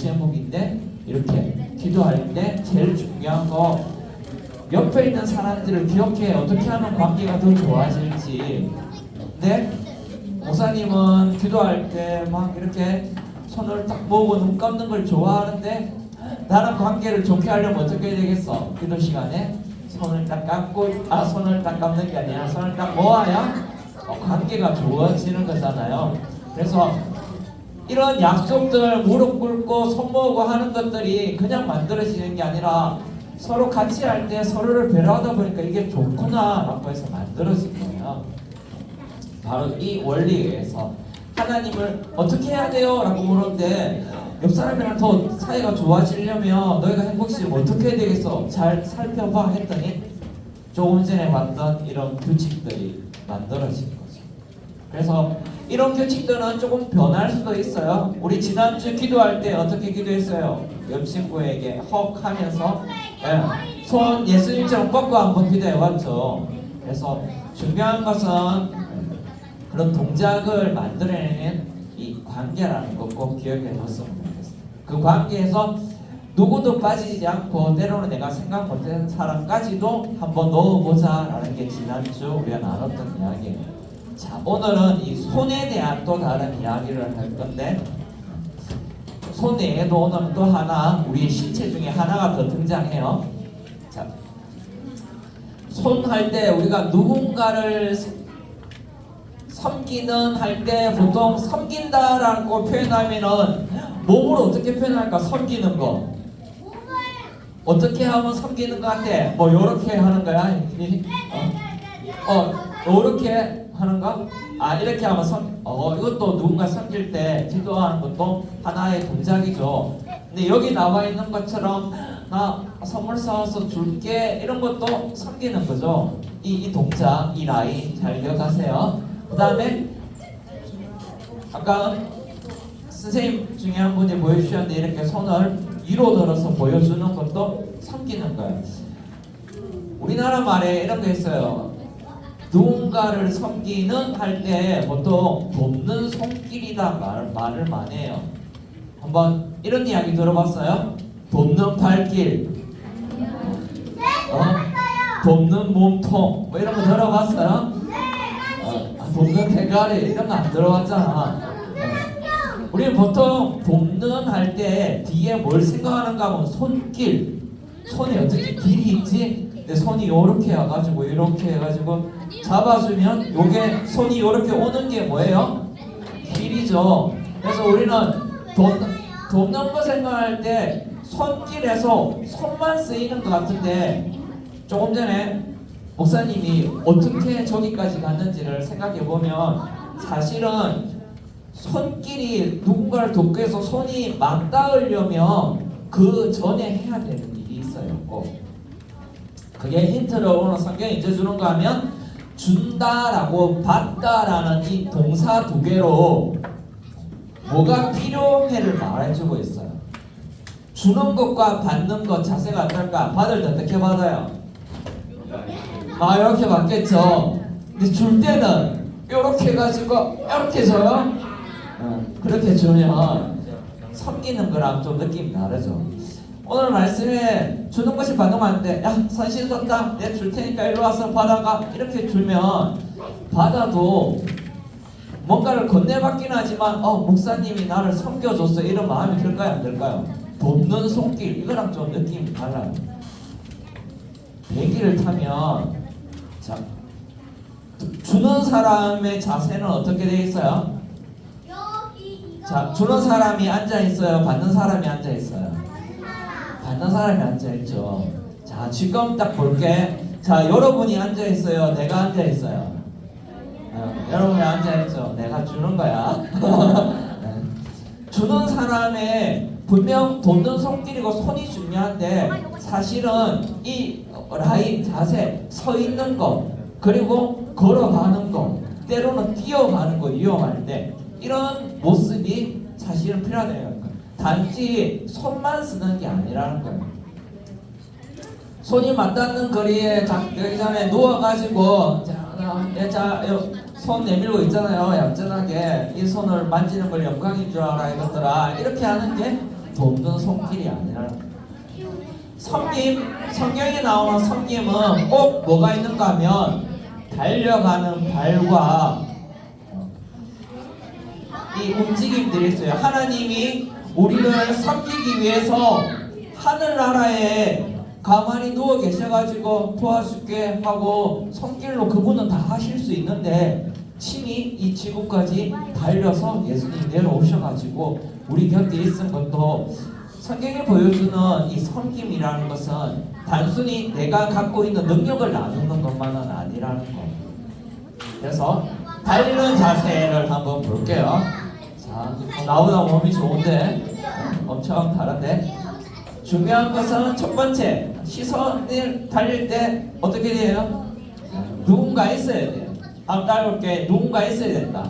제목인데 이렇게 기도할 때 제일 중요한 거 옆에 있는 사람들을 기억해. 어떻게 하면 관계가 더 좋아질지. 근데 목사님은 기도할 때 막 이렇게 손을 딱 모으고 눈 감는 걸 좋아하는데 나랑 관계를 좋게 하려면 어떻게 해야 되겠어? 기도 시간에 손을 딱 감고 손을 딱 감는 게 아니라 손을 딱 모아야 관계가 좋아지는 거잖아요. 그래서 이런 약속들 무릎 꿇고 손 모으고 하는 것들이 그냥 만들어지는 게 아니라 서로 같이 할 때 서로를 배려하다 보니까 이게 좋구나 라고 해서 만들어진 거예요. 바로 이 원리에 의해서 하나님을 어떻게 해야 돼요? 라고 물었는데 옆 사람이랑 더 사이가 좋아지려면 너희가 행복해지면 어떻게 해야 되겠어? 잘 살펴봐 했더니 조금 전에 봤던 이런 규칙들이 만들어진 거죠. 그래서 이런 규칙들은 조금 변할 수도 있어요. 우리 지난주 기도할 때 어떻게 기도했어요? 옆 친구에게 헉 하면서 손 예수님처럼 꺾고 한번 기도해봤죠. 그래서 중요한 것은 그런 동작을 만들어내는 이 관계라는 것 꼭 기억해 뒀으면 좋겠어요. 그 관계에서 누구도 빠지지 않고 때로는 내가 생각 못한 사람까지도 한번 넣어보자 라는 게 지난주 우리가 나눴던 이야기예요. 자, 오늘은 이 손에 대한 또 다른 이야기를 할 건데 손 외에도 오늘은 또 하나 우리 신체 중에 하나가 더 등장해요. 자, 손 할 때 우리가 누군가를 섬기는 할 때 보통 섬긴다라고 표현하면은 몸으로 어떻게 표현할까? 섬기는 거 어떻게 하면 섬기는 것 같아? 뭐 요렇게 하는 거야? 요렇게 하는가? 이렇게 하면 이것도 누군가 섬길 때 기도하는 것도 하나의 동작이죠. 근데 여기 나와 있는 것처럼 나 선물 사와서 줄게 이런 것도 섬기는 거죠. 이 동작, 이 라인 잘 기억하세요. 그 다음에 아까 선생님 중에 한 분이 보여주셨는데 이렇게 손을 위로 들어서 보여주는 것도 섬기는 거예요. 우리나라 말에 이런 게 있어요. 누군가를 섬기는 할 때 보통 돕는 손길이다 말을 많이 해요. 한번 이런 이야기 들어봤어요? 돕는 발길, 돕는 몸통 뭐 이런 거 들어봤어요? 돕는 대가리 이런 거 안 들어봤잖아. 우리는 보통 돕는 할 때 뒤에 뭘 생각하는가 하면 손길, 손에 어떻게 길이 있지? 근데 손이 요렇게 와가지고 이렇게 해가지고 잡아주면 요게 손이 요렇게 오는 게 뭐예요? 길이죠. 그래서 우리는 돕는 거 생각할 때 손길에서 손만 쓰이는 것 같은데 조금 전에 목사님이 어떻게 저기까지 갔는지를 생각해보면 사실은 손길이 누군가를 돕기 위해서 손이 맞닿으려면 그 전에 해야 되는 일이 있어요. 그게 힌트를 오늘 성경이 이제 주는 거 하면 준다라고 받다라는 이 동사 두 개로 뭐가 필요해를 말해주고 있어요. 주는 것과 받는 것 자세가 어떨까? 받을 때 어떻게 받아요? 이렇게 받겠죠. 근데 줄 때는 이렇게 해가지고 이렇게 줘요. 그렇게 주면 섬기는 거랑 좀 느낌이 다르죠. 오늘 말씀에 주는 것이 받는 거 아닌데 손 씻었다 내가 줄 테니까 일로 와서 받아가 이렇게 주면 받아도 뭔가를 건네받긴 하지만 목사님이 나를 섬겨줬어 이런 마음이 들까요 안 들까요? 돕는 손길 이거랑 좀 느낌이 달라요. 비행기를 타면 자, 주는 사람의 자세는 어떻게 되어 있어요? 자, 주는 사람이 앉아 있어요? 받는 사람이 앉아 있어요? 받는 사람이 앉아 있죠. 자, 지금 딱 볼게. 자, 여러분이 앉아 있어요? 내가 앉아 있어요? 여러분이 앉아 있죠. 내가 주는 거야. 주는 사람의 분명 돕는 손길이고 손이 중요한데 사실은 이 라인 자세 서 있는 것 그리고 걸어가는 것 때로는 뛰어가는 거 위험한데 이런 모습이 사실은 필요하다는 거예요. 단지 손만 쓰는 게 아니라는 거예요. 손이 맞닿는 거리에 여기 전에 누워가지고 손 내밀고 있잖아요. 얌전하게 이 손을 만지는 걸 영광인 줄 알아 이것들아 이렇게 하는 게 돕는 손길이 아니라 섬김, 성경에 나오는 섬김은 꼭 뭐가 있는가 하면 달려가는 발과 이 움직임들이 있어요. 하나님이 우리를 섬기기 위해서 하늘나라에 가만히 누워 계셔가지고 도와줄게 하고 손길로 그분은 다 하실 수 있는데 친히 이 지구까지 달려서 예수님 내려오셔가지고 우리 곁에 있은 것도 성경이 보여주는 이 섬김이라는 것은 단순히 내가 갖고 있는 능력을 나누는 것만은 아니라는 거. 그래서 달리는 자세를 한번 볼게요. 자, 나보다 몸이 좋은데 엄청 다른데 중요한 것은 첫 번째 시선을 달릴 때 어떻게 돼요? 누군가 있어야 돼요. 한번 따라볼게. 누군가 있어야 된다.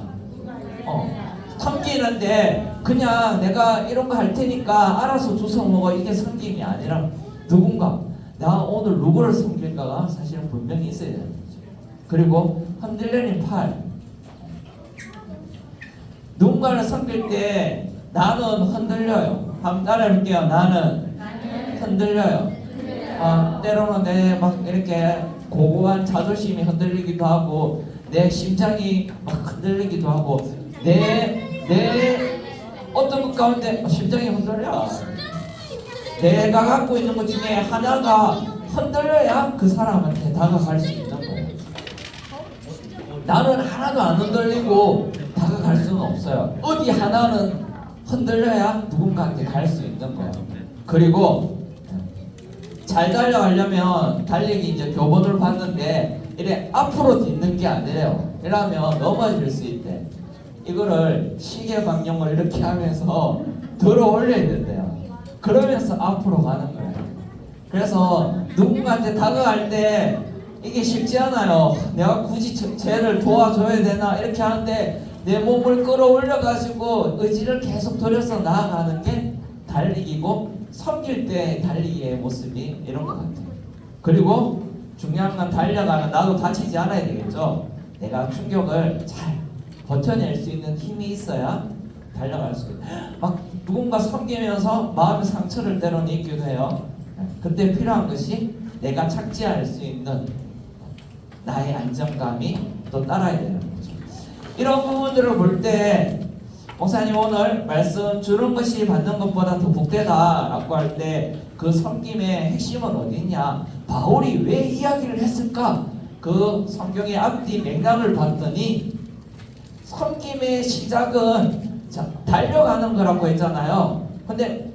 섬기는데 그냥 내가 이런 거 할 테니까 알아서 주워 먹어 이게 섬김이 아니라 누군가 나 오늘 누구를 섬길까가 사실은 분명히 있어야 되는 거죠. 그리고 흔들리는 팔. 누군가를 섬길 때 나는 흔들려요. 한번 따라해볼게요. 나는 흔들려요. 때로는 내 막 이렇게 고고한 자존심이 흔들리기도 하고 내 심장이 막 흔들리기도 하고 내 어떤 것 가운데 심장이 흔들려. 내가 갖고 있는 것 중에 하나가 흔들려야 그 사람한테 다가갈 수 있는 거예요. 나는 하나도 안 흔들리고 다가갈 수는 없어요. 어디 하나는 흔들려야 누군가한테 갈 수 있는 거예요. 그리고 잘 달려가려면 달리기 이제 교본을 봤는데 이래 앞으로 딛는 게 아니래요. 이러면 넘어질 수 있대. 이거를 시계 방향을 이렇게 하면서 들어 올려야 된대요. 그러면서 앞으로 가는 거예요. 그래서 누군가한테 다가갈 때 이게 쉽지 않아요. 내가 굳이 쟤를 도와줘야 되나 이렇게 하는데 내 몸을 끌어올려 가지고 의지를 계속 들여서 나아가는 게 달리기고 섬길 때 달리기의 모습이 이런 것 같아요. 그리고 중요한 건 달려가면 나도 다치지 않아야 되겠죠. 내가 충격을 잘 버텨낼 수 있는 힘이 있어야 달려갈 수 있어요. 막 누군가 섬기면서 마음의 상처를 때로는 입기도 해요. 그때 필요한 것이 내가 착지할 수 있는 나의 안정감이 또 따라야 되는 거죠. 이런 부분들을 볼 때 목사님 오늘 말씀 주는 것이 받는 것보다 더 복되다라고 할 때 그 섬김의 핵심은 어디 있냐? 바울이 왜 이야기를 했을까? 그 성경의 앞뒤 맥락을 봤더니 섬김의 시작은 달려가는 거라고 했잖아요. 근데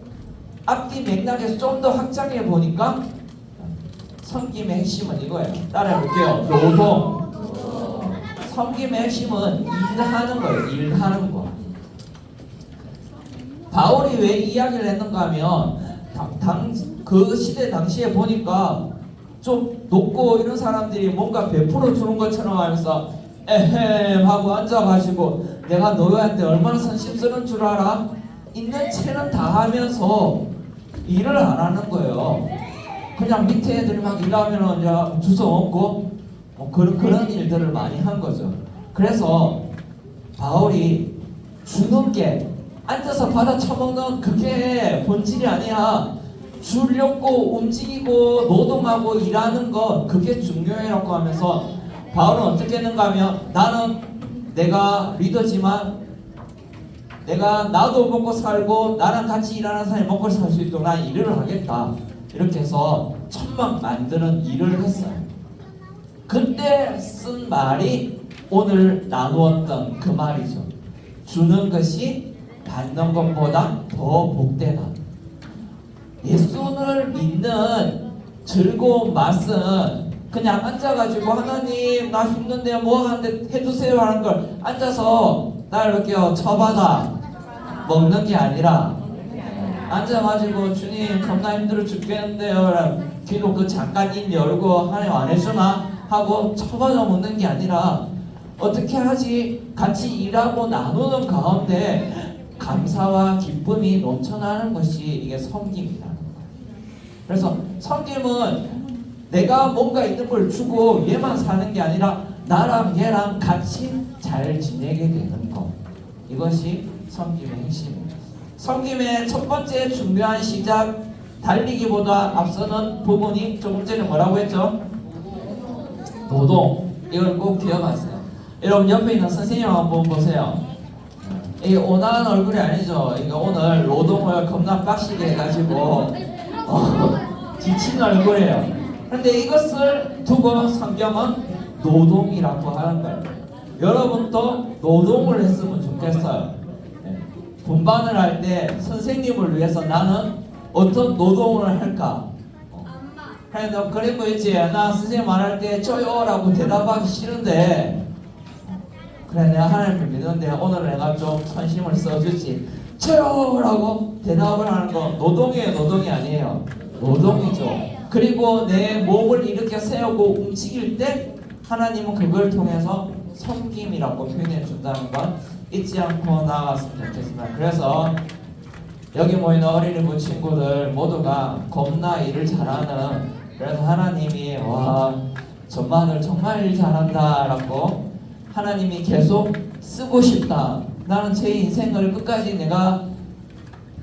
앞뒤 맥락에서 좀 더 확장해 보니까 섬김의 핵심은 이거예요. 따라해볼게요. 노동. 섬김의 핵심은 일하는 거예요. 일하는 거. 바울이 왜 이야기를 했는가 하면 그 시대 당시에 보니까 좀 높고 이런 사람들이 뭔가 베풀어 주는 것처럼 하면서 에헴 하고 앉아가지고 내가 너희한테 얼마나 선심 쓰는 줄 알아? 있는 채는 다 하면서 일을 안 하는 거예요. 그냥 밑에 애들이 막 일하면 이제 주워 먹고 그런 일들을 많이 한 거죠. 그래서 바울이 주는 게 앉아서 받아 처먹는 그게 본질이 아니야. 주려고 움직이고 노동하고 일하는 것 그게 중요해라고 하면서 바울은 어떻게 했는가 하면 나는 내가 리더지만 내가 나도 먹고 살고 나랑 같이 일하는 사람이 먹고 살 수 있도록 난 일을 하겠다. 이렇게 해서 천막 만드는 일을 했어요. 그때 쓴 말이 오늘 나누었던 그 말이죠. 주는 것이 받는 것보다 더 복되다. 예수를 믿는 즐거운 맛은 그냥 앉아가지고 하나님 나 힘든데 뭐 하는데 해주세요 하는 걸 앉아서 나 이렇게 쳐받아 먹는 게 아니라 앉아가지고 주님 겁나 힘들어 죽겠는데요 기도 그 잠깐 입 열고 하나님 안 해주나 하고 쳐받아 먹는 게 아니라 어떻게 하지 같이 일하고 나누는 가운데 감사와 기쁨이 넘쳐나는 것이 이게 섬김이라는 거예요. 그래서 섬김은 내가 뭔가 있는 걸 주고 얘만 사는 게 아니라 나랑 얘랑 같이 잘 지내게 되는 것. 이것이 섬김의 핵심입니다. 섬김의 첫 번째 중요한 시작, 달리기보다 앞서는 부분이 조금 전에 뭐라고 했죠? 노동. 이걸 꼭 기억하세요. 여러분 옆에 있는 선생님 한번 보세요. 이 온화한 얼굴이 아니죠. 이거 오늘 노동을 겁나 빡시게 해가지고 지친 얼굴이에요. 그런데 이것을 두고 성경은 노동이라고 하는 거예요. 여러분도 노동을 했으면 좋겠어요. 분반을 할 때 선생님을 위해서 나는 어떤 노동을 할까? 그래 너 그런 거 있지. 나 선생님 말할 때 쪼요라고 대답하기 싫은데 그래 내가 하나님을 믿는데 오늘 내가 좀 선심을 써주지. 쪼요라고 대답을 하는 거 노동이에요, 노동이 아니에요? 노동이죠. 그리고 내 몸을 일으켜 세우고 움직일 때 하나님은 그걸 통해서 섬김이라고 표현해 준다는 건 잊지 않고 나아갔으면 좋겠습니다. 그래서 여기 모이는 어린이부 친구들 모두가 겁나 일을 잘하는, 그래서 하나님이 와 전마들 정말 일 잘한다 라고 하나님이 계속 쓰고 싶다, 나는 제 인생을 끝까지 내가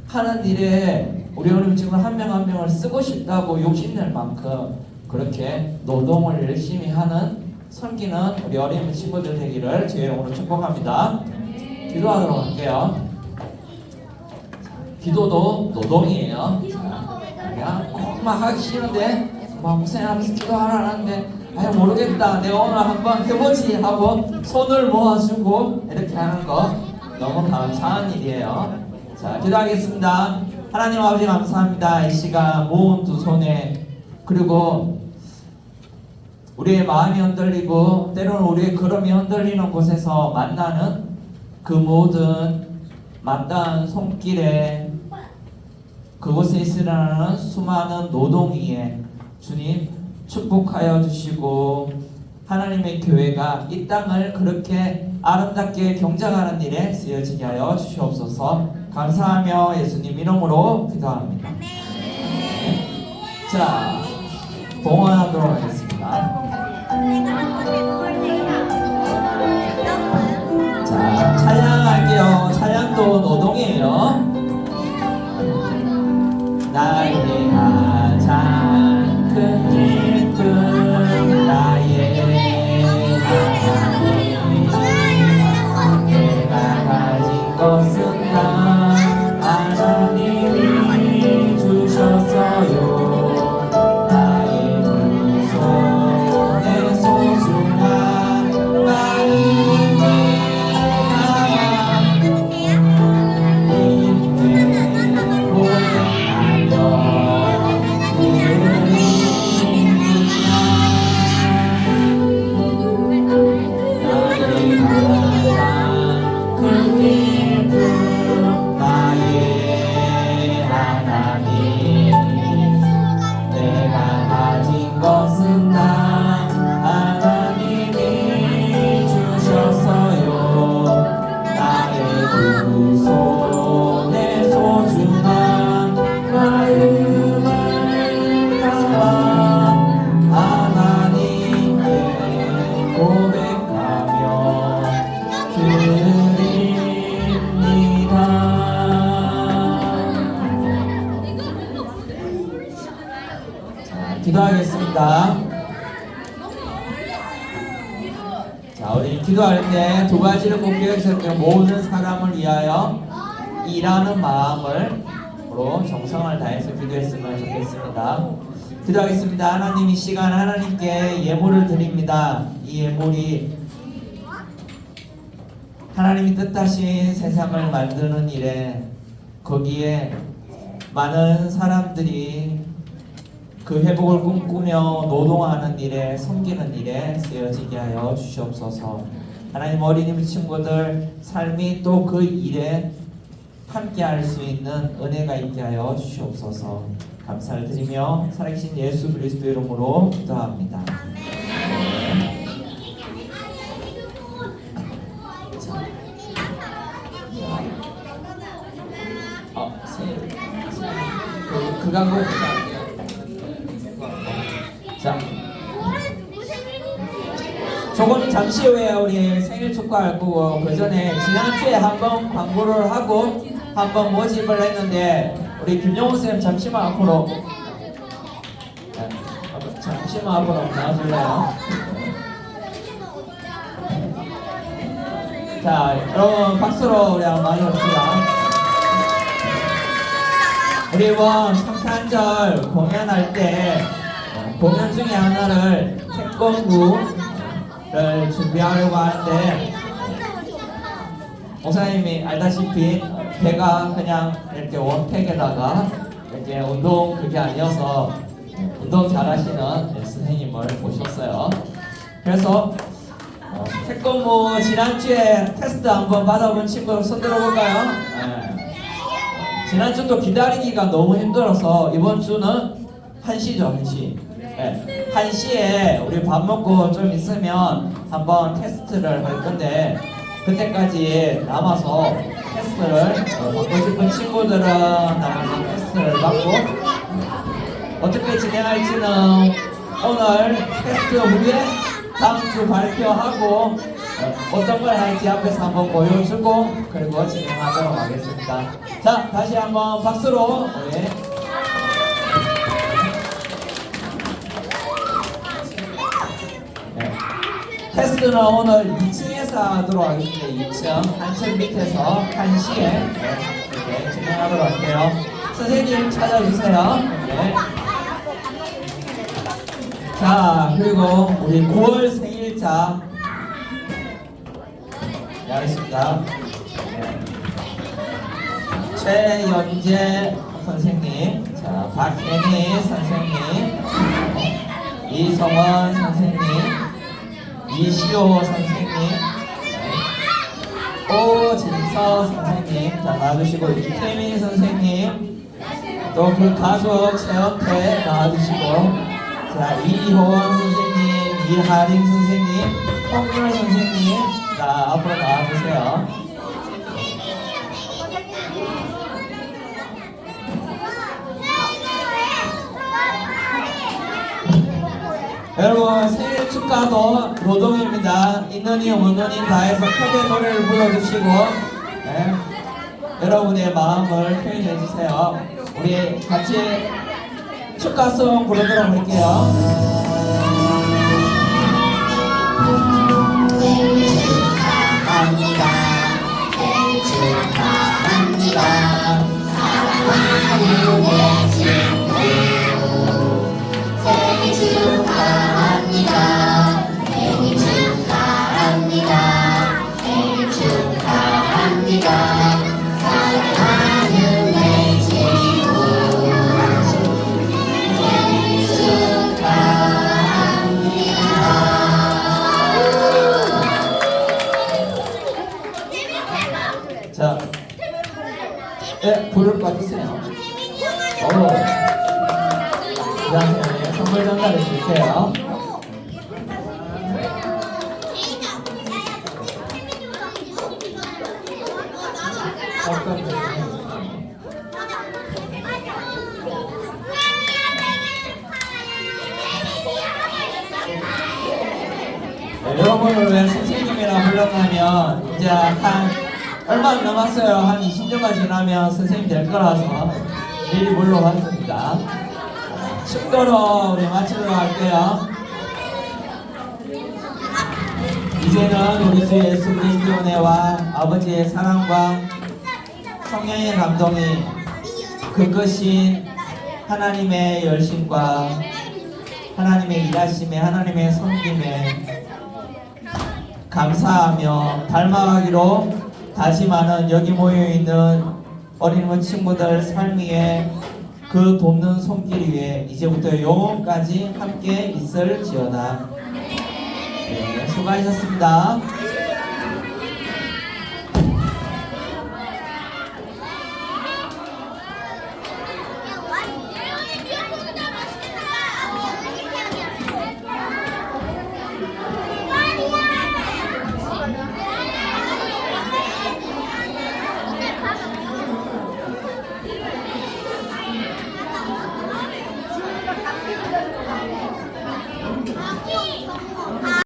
하는 일에 우리 어린이부 친구들 한 명 한 명을 쓰고 싶다고 욕심낼 만큼 그렇게 노동을 열심히 하는 섬기는 우리 어린이부 친구들 되기를 주의 이름으로 축복합니다. 기도하도록 할게요. 기도도 노동이에요. 그냥 꼭막 하기 싫은데 막 목사님하면서 기도하라는데 아유 모르겠다, 내가 오늘 한번 해보지 하고 손을 모아주고 이렇게 하는 거 너무 감사한 일이에요. 자, 기도하겠습니다. 하나님 아버지 감사합니다. 이 시간 모은 두 손에, 그리고 우리의 마음이 흔들리고 때로는 우리의 걸음이 흔들리는 곳에서 만나는 그 모든 마땅한 손길에 그곳에 일어나는 수많은 노동 위에 주님 축복하여 주시고 하나님의 교회가 이 땅을 그렇게 아름답게 경작하는 일에 쓰여지게 하여 주시옵소서. 감사하며 예수님 이름으로 기도합니다. 자, 봉헌하도록 하겠습니다. 자, 찬양할게요. 찬양도 노동이에요. 나의 가장 큰 기쁨 나의 하나님, 내가 가진 것은 다 하나님이 주셨어요. 나의 두 손에 소중한 마음이 기도하겠습니다. 자, 우리 기도할 때 두 가지를 꼭 기억해서 모든 사람을 위하여 일하는 마음으로 정성을 다해서 기도했으면 좋겠습니다. 기도하겠습니다. 하나님, 이 시간 하나님께 예물을 드립니다. 이 예물이 하나님이 뜻하신 세상을 만드는 일에 거기에 많은 사람들이 그 회복을 꿈꾸며 노동하는 일에 섬기는 일에 쓰여지게 하여 주시옵소서. 하나님, 어린이 친구들 삶이 또 그 일에 함께 할 수 있는 은혜가 있게 하여 주시옵소서. 감사를 드리며 살아계신 예수 그리스도 이름으로 기도합니다. 그 광고 자, 조금 잠시 후에 우리 생일 축하할 거고 그 전에 지난주에 한번 광고를 하고 한번 모집을 했는데 우리 김용호 쌤 잠시만 앞으로 잠시만 앞으로 나와줄래요? 자, 여러분 박수로 우리 한번 맞이합시다. 우리 이번 성탄절 공연할 때 공연 중에 하나를 태권부를 준비하려고 하는데 목사님이 알다시피 제가 그냥 이렇게 원팩에다가 이렇게 운동 그게 아니어서 운동 잘하시는 선생님을 모셨어요. 그래서 태권부 지난주에 테스트 한번 받아본 친구 손 들어볼까요? 네. 지난주도 기다리기가 너무 힘들어서 이번 주는 1시죠, 1시. 네. 1시에 우리 밥 먹고 좀 있으면 한번 테스트를 할 건데 그때까지 남아서 테스트를 받고 싶은 친구들은 남아서 테스트를 받고 어떻게 진행할지는 오늘 테스트 후에 다음 주 발표하고 어떤 걸 할지 앞에서 한번 보여주고 그리고 진행하도록 하겠습니다. 자, 다시 한번 박수로 네. 네. 테스트는 오늘 2층에서 하도록 하겠습니다. 2층 한층 밑에서 1시에 이렇게 진행하도록 할게요. 선생님 찾아주세요. 네. 자, 그리고 우리 9월 생일자 네, 알겠습니다. 네. 최연재 선생님, 자, 박혜니 선생님, 이성원 선생님, 이시호 선생님, 오진서 선생님, 자, 나와주시고, 이태민 선생님, 또 그 가수 최원태 나와주시고, 자, 이호원 선생님, 이하림 선생님, 홍준호 선생님, 자, 앞으로 나와주세요. 여러분 생일 축하도 노동입니다. 있느니 없느니 다해서 크게 노래를 불러주시고 네, 여러분의 마음을 표현해주세요. 우리 같이 축하송 부르도록 할게요. 생일 축하합니다. 생일 축하합니다. 사랑하는 내 친구 생일 축하합니다. 생일 축하합니다. 생일 축하합니다. 사랑하는 내 친구 생일 축하합니다. 자, 네, 불을 꺼주세요. 네, 선물 전달해 줄게요. 네, 여러분을 왜 선생님이라 불렀냐면 이제 한 얼마 안 남았어요. 한 20년만 지나면 선생님 될 거라서 미리 물러봤습니다. 축도로 우리 마치도록 할게요. 이제는 우리 주 예수 그리스도의 은혜와 아버지의 사랑과 성령의 감동이 그것인 하나님의 열심과 하나님의 일하심에 하나님의 섬김에 감사하며 닮아가기로 다짐하는 여기 모여있는 어린이 친구들 삶 위에 그 돕는 손길 위에 이제부터 영원까지 함께 있을지어다. 네, 수고하셨습니다.